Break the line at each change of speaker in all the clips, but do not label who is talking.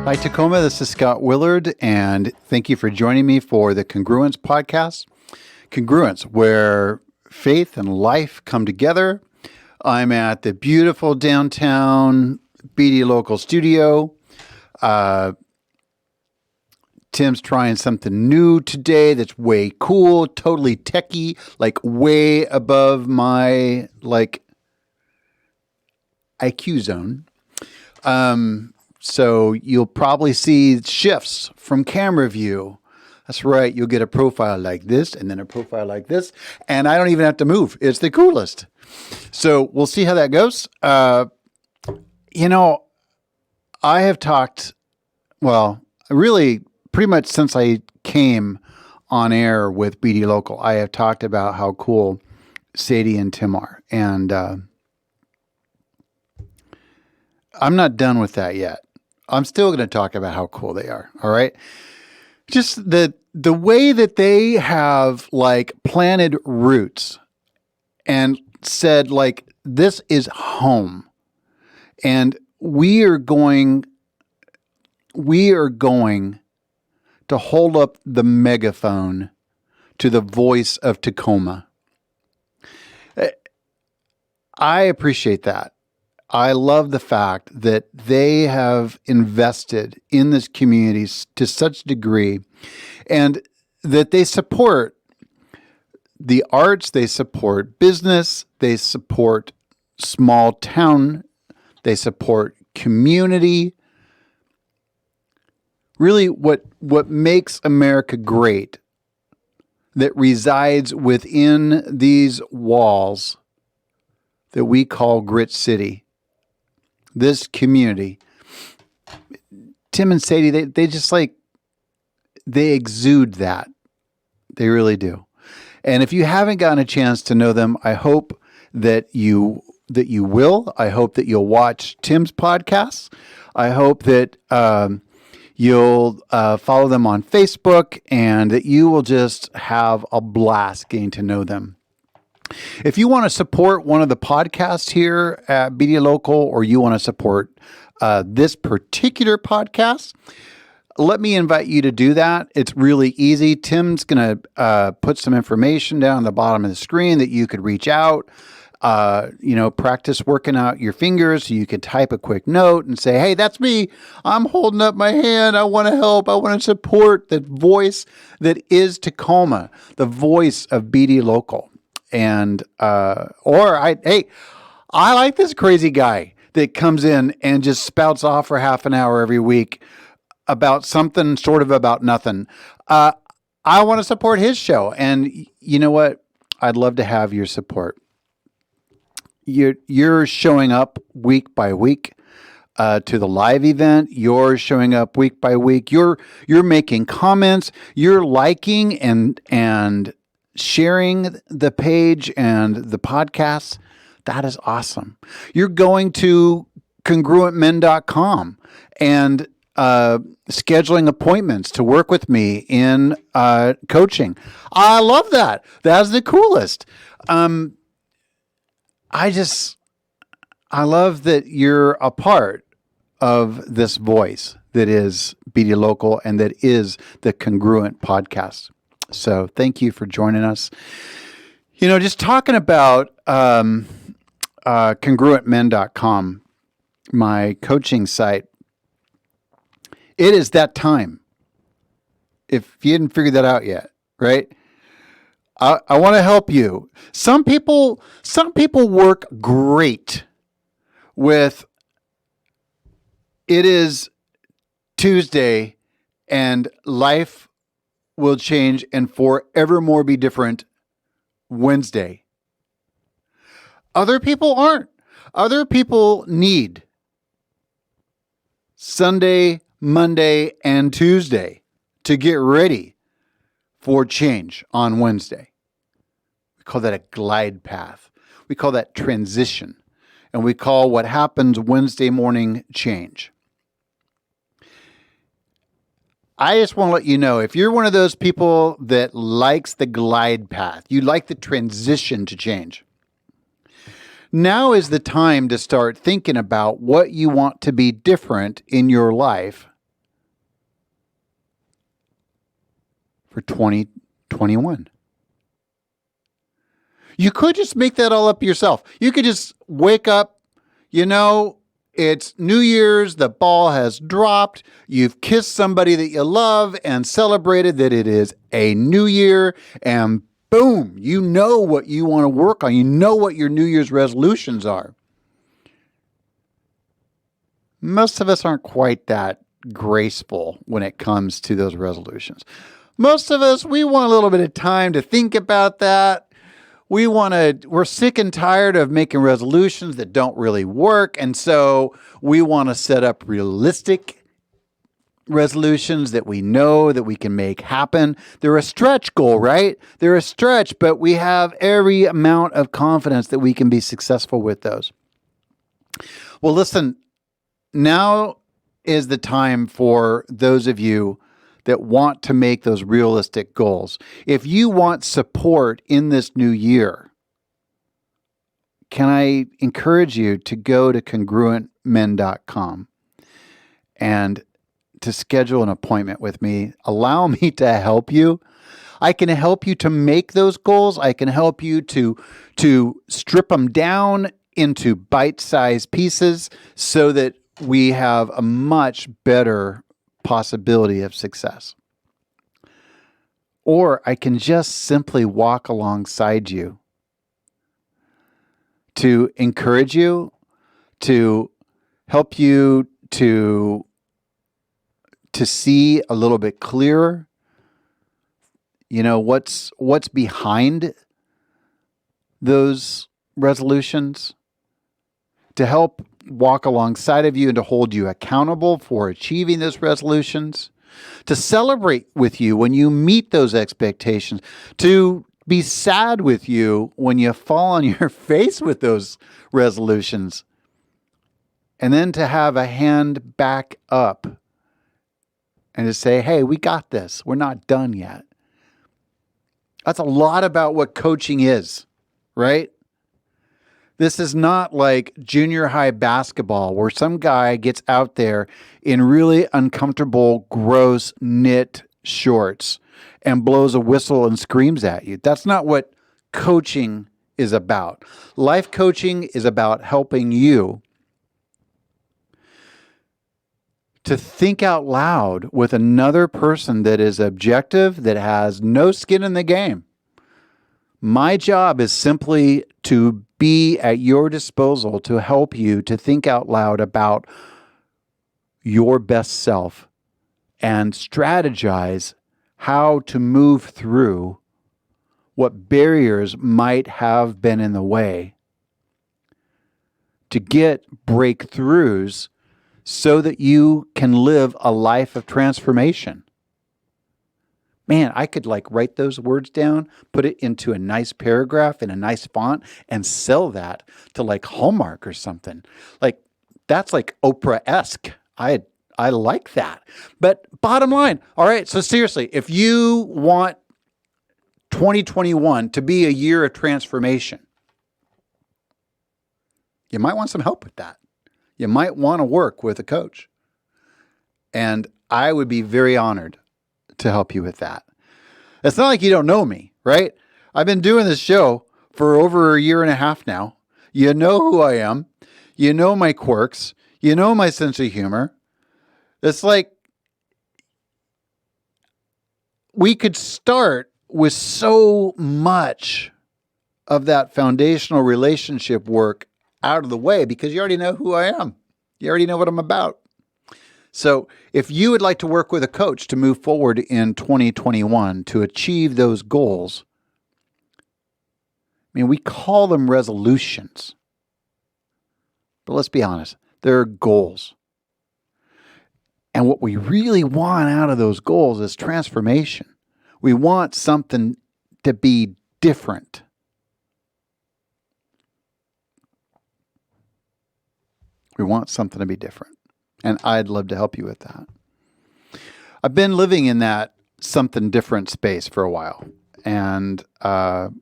Hi, Tacoma. This is Scott Willard, and thank you for joining me for the Congruence podcast. Congruence, where faith and life come together. I'm at the beautiful downtown BD Local studio. Tim's trying something new today that's way cool, totally techie, like way above my IQ zone. So you'll probably see shifts from camera view. That's right. You'll get a profile like this and then a profile like this. And I don't even have to move. It's the coolest. So we'll see how that goes. I have talked, really pretty much since I came on air with BD Local, I have talked about how cool Sadie and Tim are. And I'm not done with that yet. I'm still going to talk about how cool they are. All right. Just the way that they have planted roots and said this is home. And we are going to hold up the megaphone to the voice of Tacoma. I appreciate that. I love the fact that they have invested in this community to such a degree and that they support the arts, they support business, they support small town, they support community. Really what makes America great that resides within these walls that we call Grit City. This community, Tim and Sadie, they just they exude that. They really do. And if you haven't gotten a chance to know them, I hope that you will. I hope that you'll watch Tim's podcasts. I hope that you'll follow them on Facebook and that you will just have a blast getting to know them. If you want to support one of the podcasts here at BD Local, or you want to support this particular podcast, let me invite you to do that. It's really easy. Tim's going to put some information down on the bottom of the screen that you could reach out, practice working out your fingers so you could type a quick note and say, hey, that's me. I'm holding up my hand. I want to help. I want to support the voice that is Tacoma, the voice of BD Local. And, I like this crazy guy that comes in and just spouts off for half an hour every week about something sort of about nothing. I want to support his show. And you know what? I'd love to have your support. You're showing up week by week to the live event. You're showing up week by week. You're making comments. You're liking and sharing the page and the podcast. That is awesome. You're going to congruentmen.com and scheduling appointments to work with me in coaching. I love that. That's the coolest. I love that you're a part of this voice that is BD Local and that is the Congruent podcast. So thank you for joining us. Just talking about congruentmen.com, my coaching site. It is that time. If you hadn't figured that out yet, right? I want to help you. Some people work great with it is Tuesday and life will change and forevermore be different Wednesday. Other people aren't. Other people need Sunday, Monday, and Tuesday to get ready for change on Wednesday. We call that a glide path. We call that transition. And we call what happens Wednesday morning change. I just want to let you know, if you're one of those people that likes the glide path, you like the transition to change, now is the time to start thinking about what you want to be different in your life for 2021. You could just make that all up yourself. You could just wake up, it's New Year's, the ball has dropped, you've kissed somebody that you love and celebrated that it is a new year, and boom, you know what you want to work on. You know what your New Year's resolutions are. Most of us aren't quite that graceful when it comes to those resolutions. Most of us, we want a little bit of time to think about that. We're sick and tired of making resolutions that don't really work. And so we want to set up realistic resolutions that we know that we can make happen. They're a stretch goal, right? They're a stretch, but we have every amount of confidence that we can be successful with those. Well, listen, now is the time for those of you that want to make those realistic goals. If you want support in this new year, can I encourage you to go to congruentmen.com and to schedule an appointment with me? Allow me to help you. I can help you to make those goals. I can help you to strip them down into bite-sized pieces so that we have a much better possibility of success. Or I can just simply walk alongside you to encourage you, to help you to see a little bit clearer, what's behind those resolutions, to help walk alongside of you and to hold you accountable for achieving those resolutions, to celebrate with you when you meet those expectations, to be sad with you when you fall on your face with those resolutions, and then to have a hand back up and to say, hey, we got this. We're not done yet. That's a lot about what coaching is, right? This is not like junior high basketball where some guy gets out there in really uncomfortable, gross knit shorts and blows a whistle and screams at you. That's not what coaching is about. Life coaching is about helping you to think out loud with another person that is objective, that has no skin in the game. My job is simply to be at your disposal to help you to think out loud about your best self and strategize how to move through what barriers might have been in the way to get breakthroughs so that you can live a life of transformation. Man, I could write those words down, put it into a nice paragraph in a nice font, and sell that to Hallmark or something. That's Oprah-esque. I like that. But bottom line, all right, so seriously, if you want 2021 to be a year of transformation, you might want some help with that. You might want to work with a coach. And I would be very honored to help you with that. It's not like you don't know me, right? I've been doing this show for over a year and a half now. You know who I am. You know my quirks. You know my sense of humor. It's like we could start with so much of that foundational relationship work out of the way because you already know who I am. You already know what I'm about. So if you would like to work with a coach to move forward in 2021 to achieve those goals, we call them resolutions. But let's be honest, they're goals. And what we really want out of those goals is transformation. We want something to be different. We want something to be different. And I'd love to help you with that. I've been living in that something different space for a while. And I've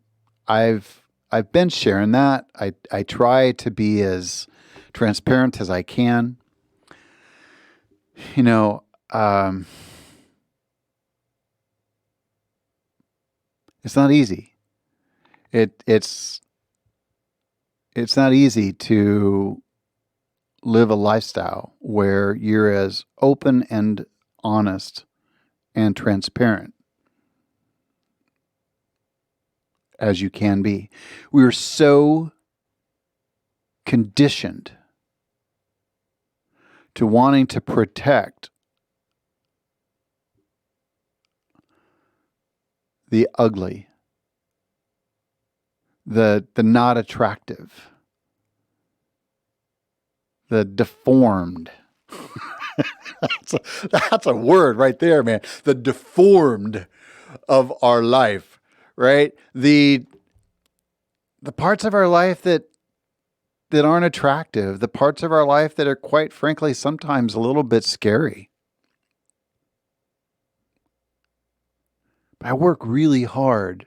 been sharing that. I try to be as transparent as I can. It's not easy. It's not easy to live a lifestyle where you're as open and honest and transparent as you can be. We are so conditioned to wanting to protect the ugly, the not attractive, the deformed. That's a word right there, man. The deformed of our life, right? The parts of our life that aren't attractive, the parts of our life that are, quite frankly, sometimes a little bit scary. I work really hard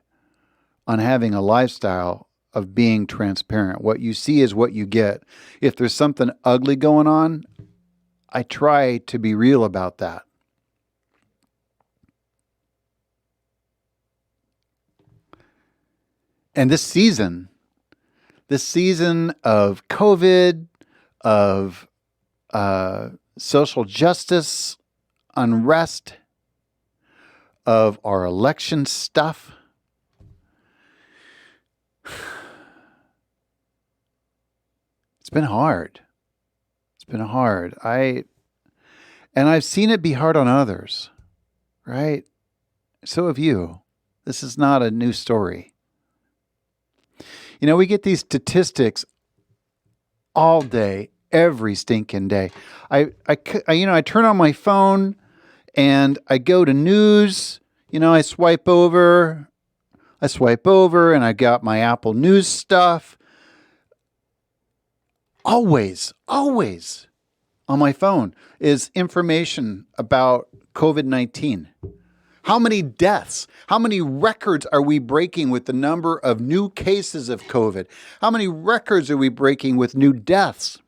on having a lifestyle of being transparent. What you see is what you get. If there's something ugly going on, I try to be real about that. And this season of COVID, of social justice, unrest, of our election stuff, it's been hard. It's been hard. And I've seen it be hard on others, right? So have you. This is not a new story. You know, we get these statistics all day, every stinking day. I turn on my phone and I go to news. You know, I swipe over and I got my Apple News stuff. Always on my phone is information about COVID-19. How many deaths? How many records are we breaking with the number of new cases of COVID? How many records are we breaking with new deaths?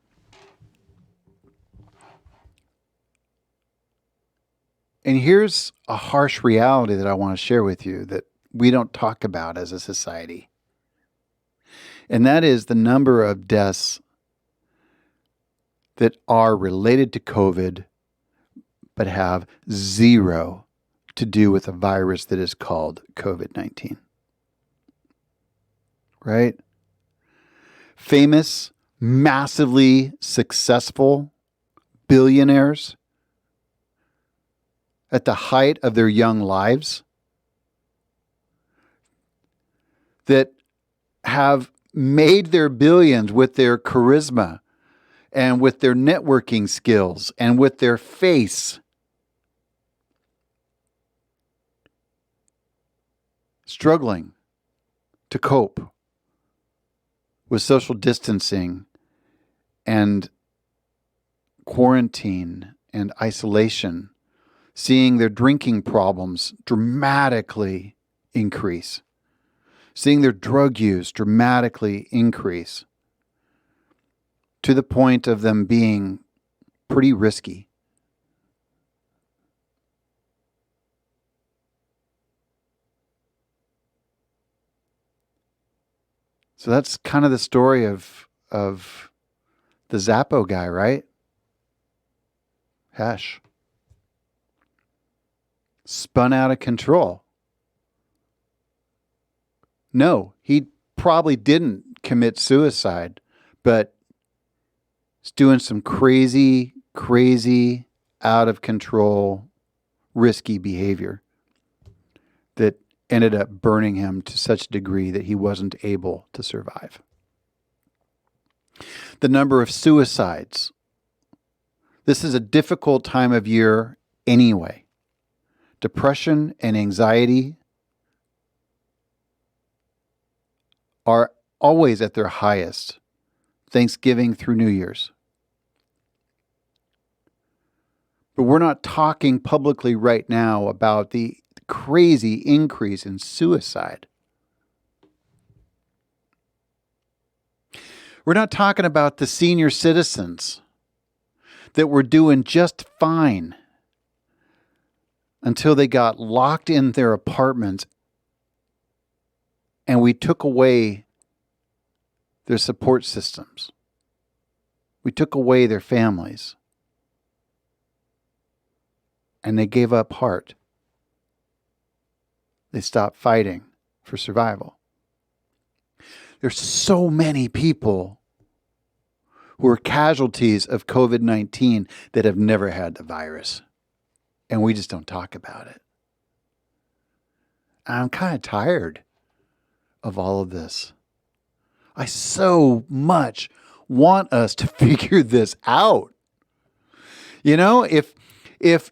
And here's a harsh reality that I want to share with you that we don't talk about as a society. And that is the number of deaths that are related to COVID but have zero to do with a virus that is called COVID-19. Right? Famous, massively successful billionaires at the height of their young lives that have made their billions with their charisma and with their networking skills and with their face, struggling to cope with social distancing and quarantine and isolation, seeing their drinking problems dramatically increase, seeing their drug use dramatically increase, to the point of them being pretty risky. So that's kind of the story of the Zappo guy, right? Hesh. Spun out of control. No, he probably didn't commit suicide, but he's doing some crazy, out of control, risky behavior that ended up burning him to such a degree that he wasn't able to survive. The number of suicides. This is a difficult time of year anyway. Depression and anxiety are always at their highest, Thanksgiving through New Year's. But we're not talking publicly right now about the crazy increase in suicide. We're not talking about the senior citizens that were doing just fine until they got locked in their apartments and we took away their support systems. We took away their families. And they gave up heart. They stopped fighting for survival. There's so many people who are casualties of COVID-19 that have never had the virus. And we just don't talk about it. I'm kind of tired of all of this. I so much want us to figure this out. You know, if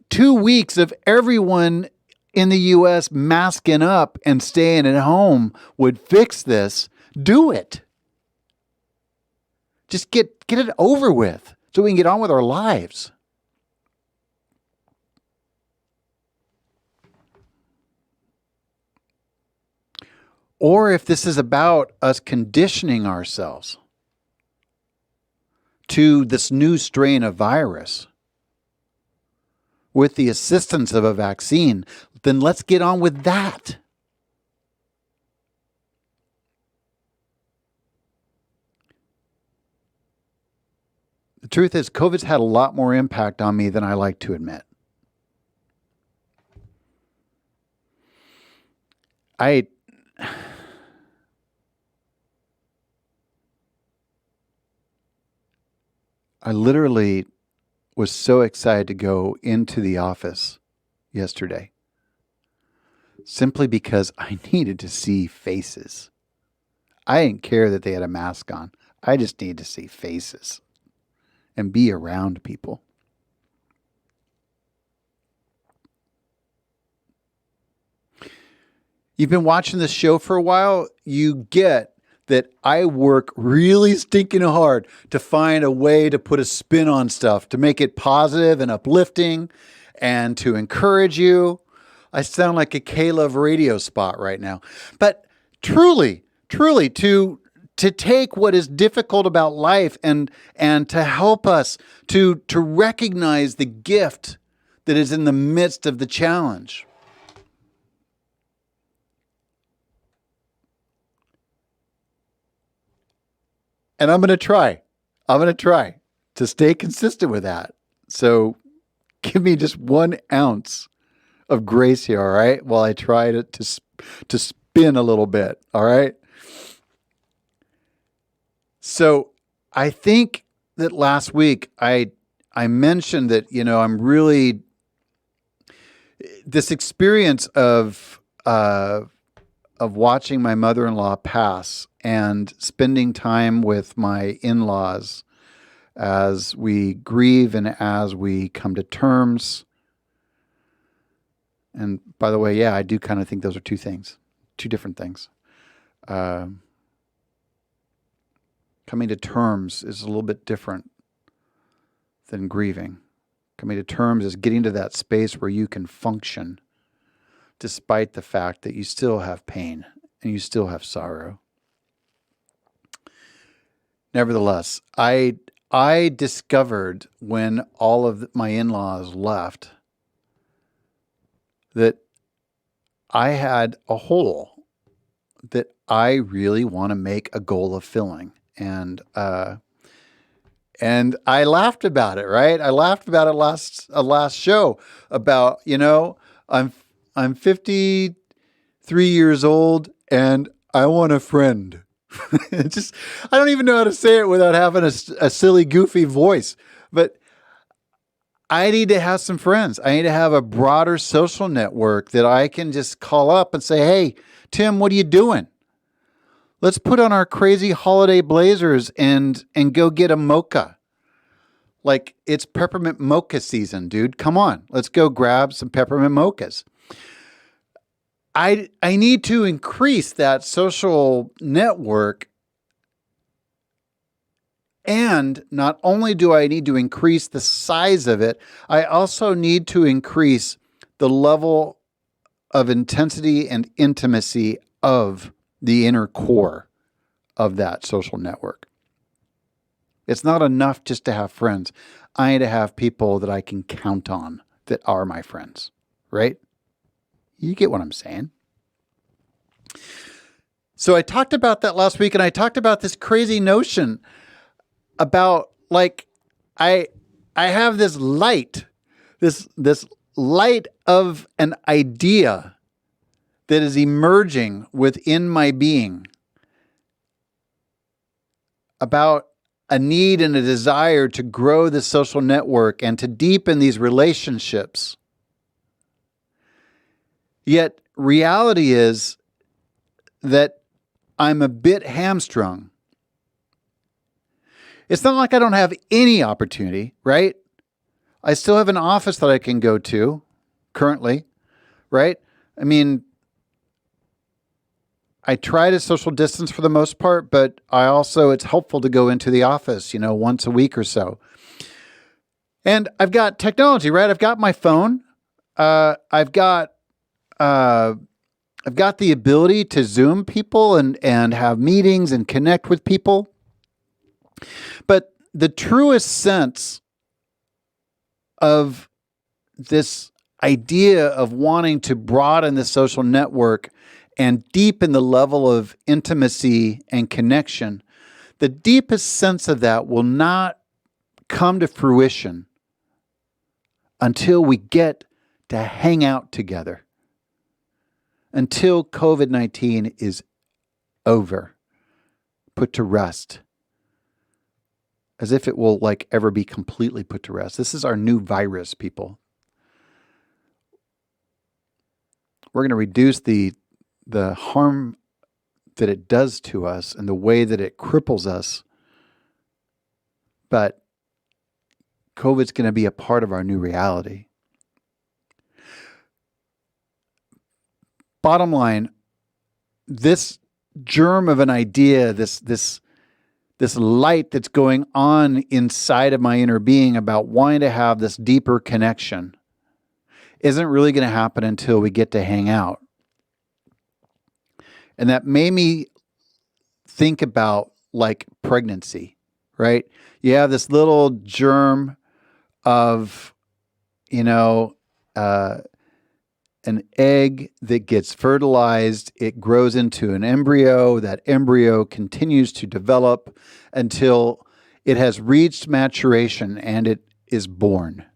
2 weeks of everyone in the U.S. masking up and staying at home would fix this, do it. Just get it over with so we can get on with our lives. Or if this is about us conditioning ourselves to this new strain of virus with the assistance of a vaccine, then let's get on with that. The truth is, COVID's had a lot more impact on me than I like to admit. I literally was so excited to go into the office yesterday simply because I needed to see faces. I didn't care that they had a mask on. I just needed to see faces and be around people. You've been watching this show for a while, you get that I work really stinking hard to find a way to put a spin on stuff, to make it positive and uplifting and to encourage you. I sound like a K-Love radio spot right now. But truly, to take what is difficult about life and to help us to recognize the gift that is in the midst of the challenge. And I'm going to try to stay consistent with that. So give me just 1 ounce of grace here, all right? While I try to spin a little bit, all right? So I think that last week I mentioned that, I'm really, this experience of watching my mother-in-law pass and spending time with my in-laws as we grieve and as we come to terms. And by the way, yeah, I do kind of think those are two different things. Coming to terms is a little bit different than grieving. Coming to terms is getting to that space where you can function despite the fact that you still have pain and you still have sorrow. Nevertheless, I discovered when all of my in-laws left that I had a hole that I really want to make a goal of filling. And I laughed about it, right? I laughed about it last show about, I'm 53 years old and I want a friend. I don't even know how to say it without having a silly, goofy voice. But I need to have some friends. I need to have a broader social network that I can just call up and say, hey, Tim, what are you doing? Let's put on our crazy holiday blazers and go get a mocha. Like, it's peppermint mocha season, dude. Come on. Let's go grab some peppermint mochas. I need to increase that social network. And not only do I need to increase the size of it, I also need to increase the level of intensity and intimacy of the inner core of that social network. It's not enough just to have friends. I need to have people that I can count on that are my friends, right? You get what I'm saying. So I talked about that last week, and I talked about this crazy notion about like I have this light, this light of an idea that is emerging within my being about a need and a desire to grow the social network and to deepen these relationships. Yet reality is that I'm a bit hamstrung. It's not like I don't have any opportunity, right? I still have an office that I can go to currently, right? I mean, I try to social distance for the most part, but it's helpful to go into the office, once a week or so. And I've got technology, right? I've got my phone. I've got the ability to Zoom people and have meetings and connect with people. But the truest sense of this idea of wanting to broaden the social network and deepen the level of intimacy and connection, the deepest sense of that will not come to fruition until we get to hang out together, until COVID-19 is over, put to rest, as if it will ever be completely put to rest. This is our new virus, people. We're going to reduce the harm that it does to us and the way that it cripples us. But COVID's going to be a part of our new reality. Bottom line, this germ of an idea, this light that's going on inside of my inner being about wanting to have this deeper connection isn't really going to happen until we get to hang out. And that made me think about pregnancy, right? You have this little germ of, an egg that gets fertilized. It grows into an embryo. That embryo continues to develop until it has reached maturation and it is born.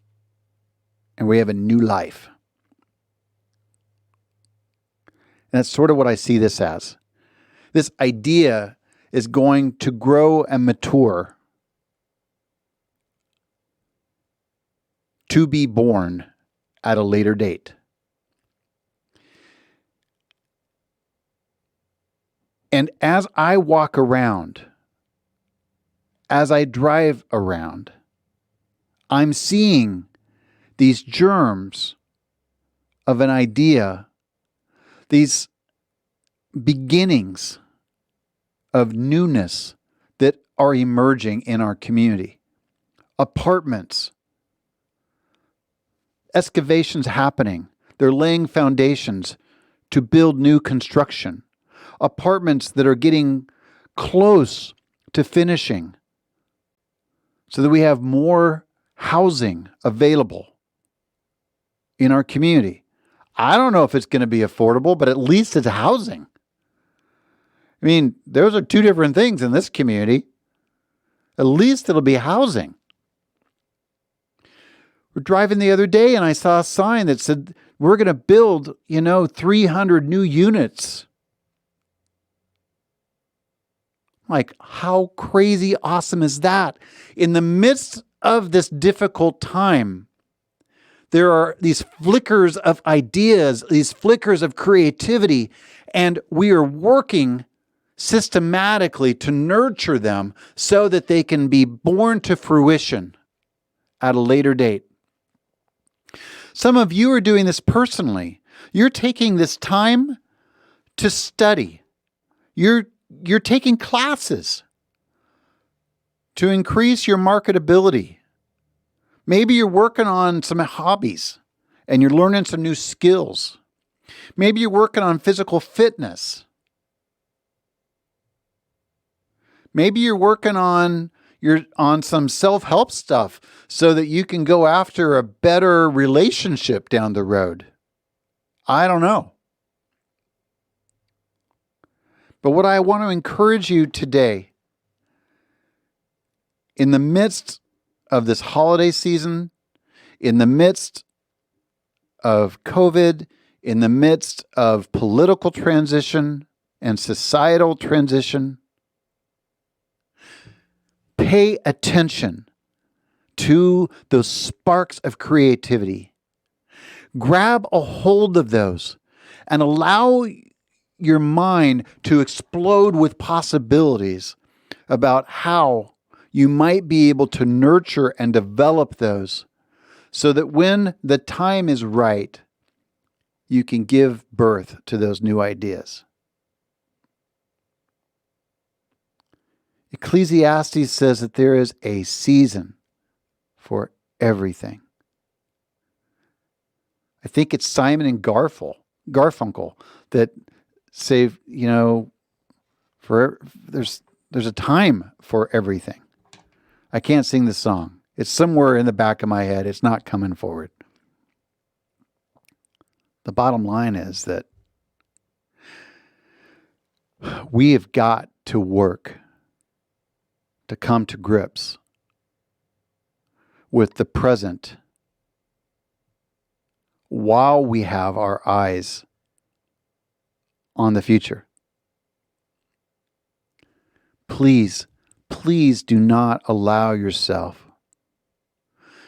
And we have a new life. And that's sort of what I see this as. This idea is going to grow and mature to be born at a later date. And as I walk around, as I drive around, I'm seeing these germs of an idea, these beginnings of newness that are emerging in our community. Apartments, excavations happening. They're laying foundations to build new construction. Apartments that are getting close to finishing so that we have more housing available in our community. I don't know if it's going to be affordable, but at least it's housing. I mean, those are two different things in this community. At least it'll be housing. We're driving the other day and I saw a sign that said, we're going to build, 300 new units. How crazy awesome is that? In the midst of this difficult time, there are these flickers of ideas, these flickers of creativity, and we are working systematically to nurture them so that they can be born to fruition at a later date. Some of you are doing this personally. You're taking this time to study. You're taking classes to increase your marketability. Maybe you're working on some hobbies and you're learning some new skills. Maybe you're working on physical fitness. Maybe you're working on some self-help stuff so that you can go after a better relationship down the road. I don't know. But what I want to encourage you today, in the midst of this holiday season, in the midst of COVID, in the midst of political transition and societal transition, pay attention to those sparks of creativity. Grab a hold of those and allow your mind to explode with possibilities about how you might be able to nurture and develop those so that when the time is right, you can give birth to those new ideas. Ecclesiastes says that there is a season for everything. I think it's Simon and Garfunkel that say, there's a time for everything. I can't sing the song. It's somewhere in the back of my head. It's not coming forward. The bottom line is that we have got to work to come to grips with the present while we have our eyes on the future. Please do not allow yourself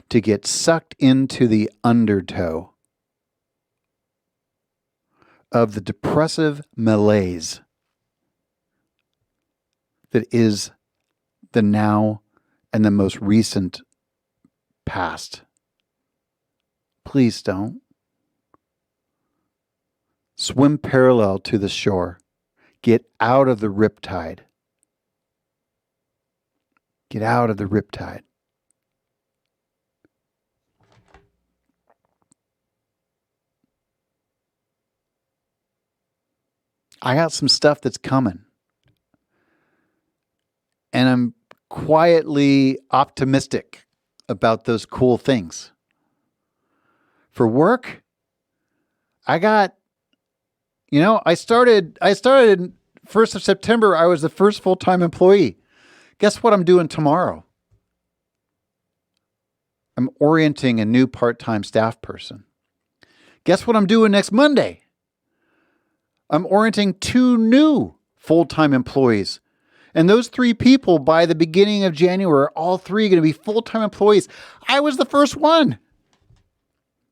to get sucked into the undertow of the depressive malaise that is the now and the most recent past. Please don't. Swim parallel to the shore. Get out of the riptide. Get out of the riptide. I got some stuff that's coming. And I'm quietly optimistic about those cool things. For work, I started 1st of September. I was the first full-time employee. Guess what I'm doing tomorrow? I'm orienting a new part-time staff person. Guess what I'm doing next Monday? I'm orienting 2 new full-time employees. And those 3 people, by the beginning of January, are all 3 going to be full-time employees. I was the first one.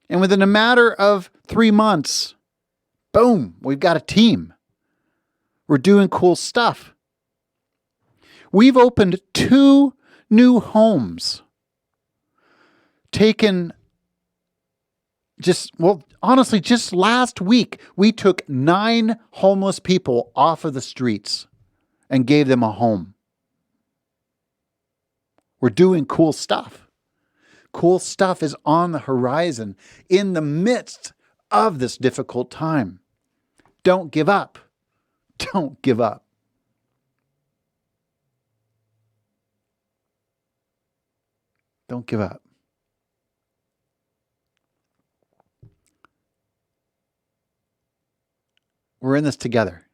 And within a matter of 3 months, boom, we've got a team. We're doing cool stuff. We've opened 2 new homes. Honestly, just last week, we took 9 homeless people off of the streets and gave them a home. We're doing cool stuff. Cool stuff is on the horizon in the midst of this difficult time. Don't give up. Don't give up. Don't give up. We're in this together.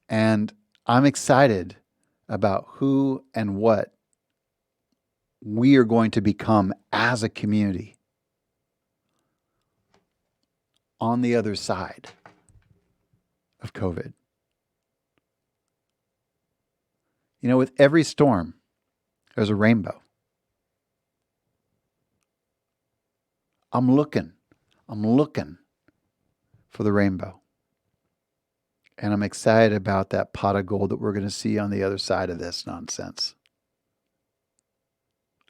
And I'm excited about who and what we are going to become as a community on the other side of COVID. With every storm, there's a rainbow. I'm looking for the rainbow. And I'm excited about that pot of gold that we're going to see on the other side of this nonsense.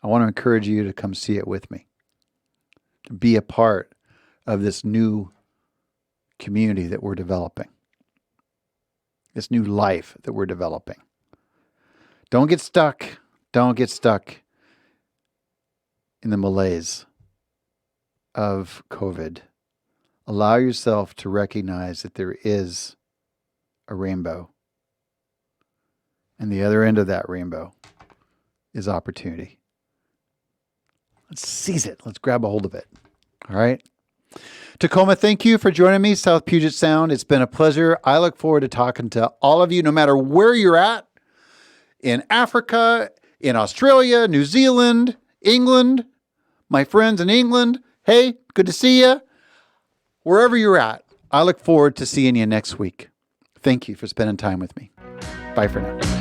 I want to encourage you to come see it with me, to be a part of this new community that we're developing, this new life that we're developing. Don't get stuck. Don't get stuck in the malaise of COVID. Allow yourself to recognize that there is a rainbow. And the other end of that rainbow is opportunity. Let's seize it. Let's grab a hold of it. All right? Tacoma, thank you for joining me, South Puget Sound. It's been a pleasure. I look forward to talking to all of you, no matter where you're at, in Africa, in Australia, New Zealand, England, my friends in England. Hey, good to see you. Wherever you're at, I look forward to seeing you next week. Thank you for spending time with me. Bye for now.